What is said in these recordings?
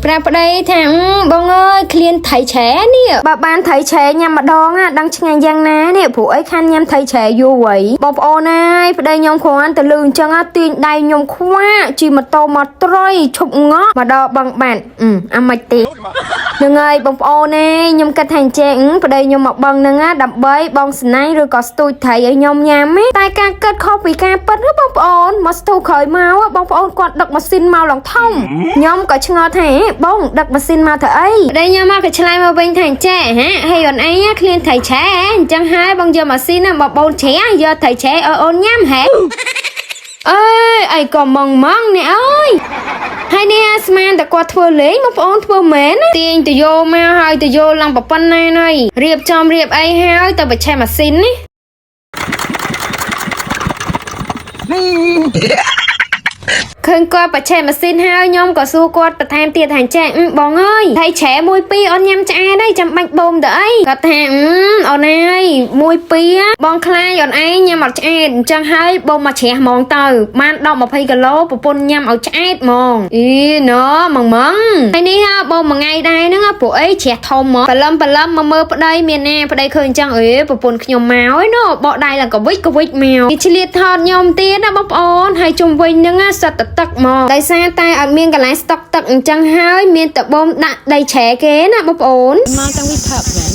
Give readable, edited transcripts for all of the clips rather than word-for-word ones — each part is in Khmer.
ប្រាប់ប្តីថាបងអើយឃ្លានថៃឆែនេះបើបានថៃឆែញ៉ាំម្ដងដឹងឆ្ងាញ់យ៉ាងណានេះព្រោះអីខានញ៉ាំថៃឆែយូរហើយបងប្អូនហើយប្តីខ្ញុំគ្រាន់តែលឺអញ្ចឹងទាញដៃខ្ញុំខ្វាក់ជិះម៉ូតូមកត្រុយឈប់ងក់មកដល់បឹងបាត់អាមិនទេនឹងហើយបងប្អូនខ្ញុំគិតថាអញ្ចឹងប្តីខ្ញុំមកបឹងហ្នឹងដើម្បីបងស្នៃឬក៏ស្ទូចថៃឲ្យខ្ញុំញ៉ាំតែការគិតខុសពីការពិតបងប្អូនមកស្ទូក្រោយមកបងប្អូនគាត់ដឹកម៉ាស៊ីនមកឡើងធំខ្ញុំក៏ឆ្ងល់ថាបងដឹកម៉ាស៊ីនមកធ្វើអីប្តីខ្ញុំមកក៏ឆ្លើយមកវិញថាអញ្ចឹងហើយអូនអីឃ្លានថៃឆែអញ្ចឹងហើយបងយកម៉ាស៊ីនមកបូនឆែយកថៃឆែឲ្យអូនញ៉ាំហេអើយអីក៏ម៉ងនេះអើយហើយនេះស្មានតែគាត់ធ្វើលេងបងប្អូនធ្វើមែនទាញទៅយកមកហើយទៅយកឡើងប៉ុណ្ណាណៃរៀបចំរៀបអីហើយទៅបច្ឆេម៉ាស៊ីននេះឃើញគាត់បច្ឆេម៉ាស៊ីនហើយខ្ញុំក៏សួរគាត់បន្ថែមទៀតថាចាបងអើយថៃឆែមួយពីរអូនញ៉ាំឆ្អែតហើយចាំបាច់បូមទៅអីគាត់ថាអូនអើយមួយពីរបងខ្លាចអូនឯងញ៉ាំអត់ឆ្អែតអញ្ចឹងហើយបូមមកជ្រះហ្មងទៅបាន10 20 គីឡូប្រពន្ធញ៉ាំឲ្យឆ្អែតហ្មងណ៎ម៉ងហើយនេះបូមមួយថ្ងៃដែរហ្នឹងព្រោះអីជ្រះធំហ្មងបលឹមមកមើលប្តីមានណាប្តីឃើញអញ្ចឹងប្រពន្ធខ្ញុំមកហើយណ៎បកដៃឡើងកវិចមកគេឆ្លៀតថតខ្ញុំទៀតណាបងប្អូនហើយជុំវិញហ្នឹងសិតទឹកមកដោយសារតែអត់មានកន្លែងស្តុកទឹកអញ្ចឹងហើយមានតែបូមដាក់ដីឆែគេណាបងប្អូនមកតាំងពីផឹកហ្នឹង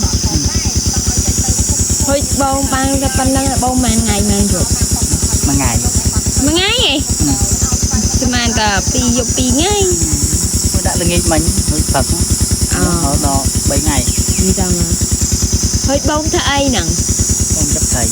ហុយបូមបានតែប៉ុណ្្នឹងបូមមួយថ្ងៃមែនយប់មួយថ្ងៃហ៎ស្មានតែ2យប់2ថ្ងៃមកដាក់ល្ងាចមិញហុយផឹកដល់3ថ្ងៃអញ្ចឹងហុយបូមធ្វើអីហ្នឹងបូមចាប់ថៃ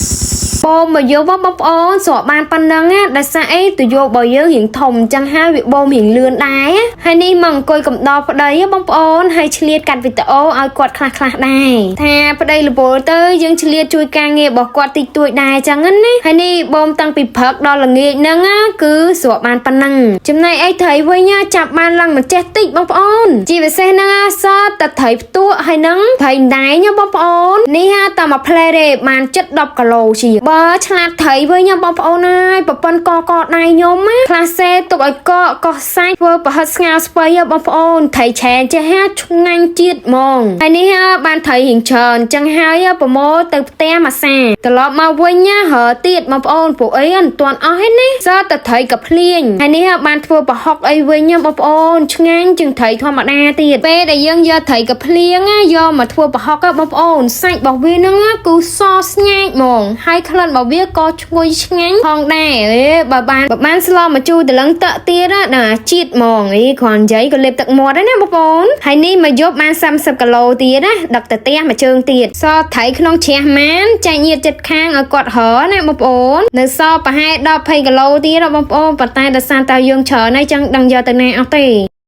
បូមមកយកបងប្អូនស្រកបានប៉ុណ្ណឹងដោយសារអីទៅយកបើយើងរៀងធំអញ្ចឹងហើយវាបូមរៀងលឿនដែរហើយនេះមកអង្គុយកំដរប្តីបងប្អូនហើយឆ្លៀតកាត់វីដេអូឲ្យគាត់ខ្លះដែរថាប្តីលពលទៅយើងឆ្លៀតជួយការងាររបស់គាត់តិចតួចដែរអញ្ចឹងណាហើយនេះបូមតាំងពីព្រឹកដល់ល្ងាចហ្នឹងគឺស្រកបានប៉ុណ្ណឹងចំណែកអីត្រីវិញចាប់បានឡើងម្ចេះតិចបងប្អូនជាពិសេសហ្នឹងសតតែត្រីផ្ទក់ហើយហ្នឹងត្រីដែងបងប្អូននេះតែមួយផ្លែទេបាន7-10 គីឡូជាបើឆ្លាតត្រីវិញបងប្អូនហើយប្រពន្ធកដៃខ្ញុំខ្លះសេទុកឲ្យកោះសាច់ធ្វើប្រហិតស្ងោរស្ពៃបងប្អូនត្រីឆែចេះឆ្ងាញ់ជាតិហ្មងហើយនេះបានត្រីរៀងច្រើនអញ្ចឹងហើយប្រមូលទៅផ្ទះមួយសាត្រឡប់មកវិញហើទៀតបងប្អូនពួកអីមិនទាន់អស់ទេណាសតតែត្រីកាភ្លៀងហើយនេះបានធ្វើប្រហុកអីវិញបងប្អូនឆ្ងាញ់ជាងត្រីធម្មតាទៀតពេលដែលយើងយកត្រីកាភ្លៀងយកមកធ្វើប្រហុកបងប្អូនសាច់របស់វាហ្នឹងគឺសស្ញាច់ហ្មងហើយក្លិនរបស់វាក៏ឈ្ងុយឆ្ងាញ់ផងដែរបើបានស្លមកជូរតលឹងតក់ទៀតដល់ជាតិហ្មងគ្រាន់និយាយក៏លេបទឹកមាត់ដែរណាបងប្អូនហើយនេះមកយកបាន30 គីឡូទៀតណាដឹកទៅផ្ទះមួយជើងទៀតសត្រីក្នុងជ្រះម៉ានចែកញាតចិត្តខាងឲ្យគាត់រណាបងប្អូននៅសប្រហែល10-20 គីឡូទៀតបងប្អូនប៉ុន្តែដោយសារតែយើងច្រើនហើយចឹងដឹងយកទៅណាអស់ទេ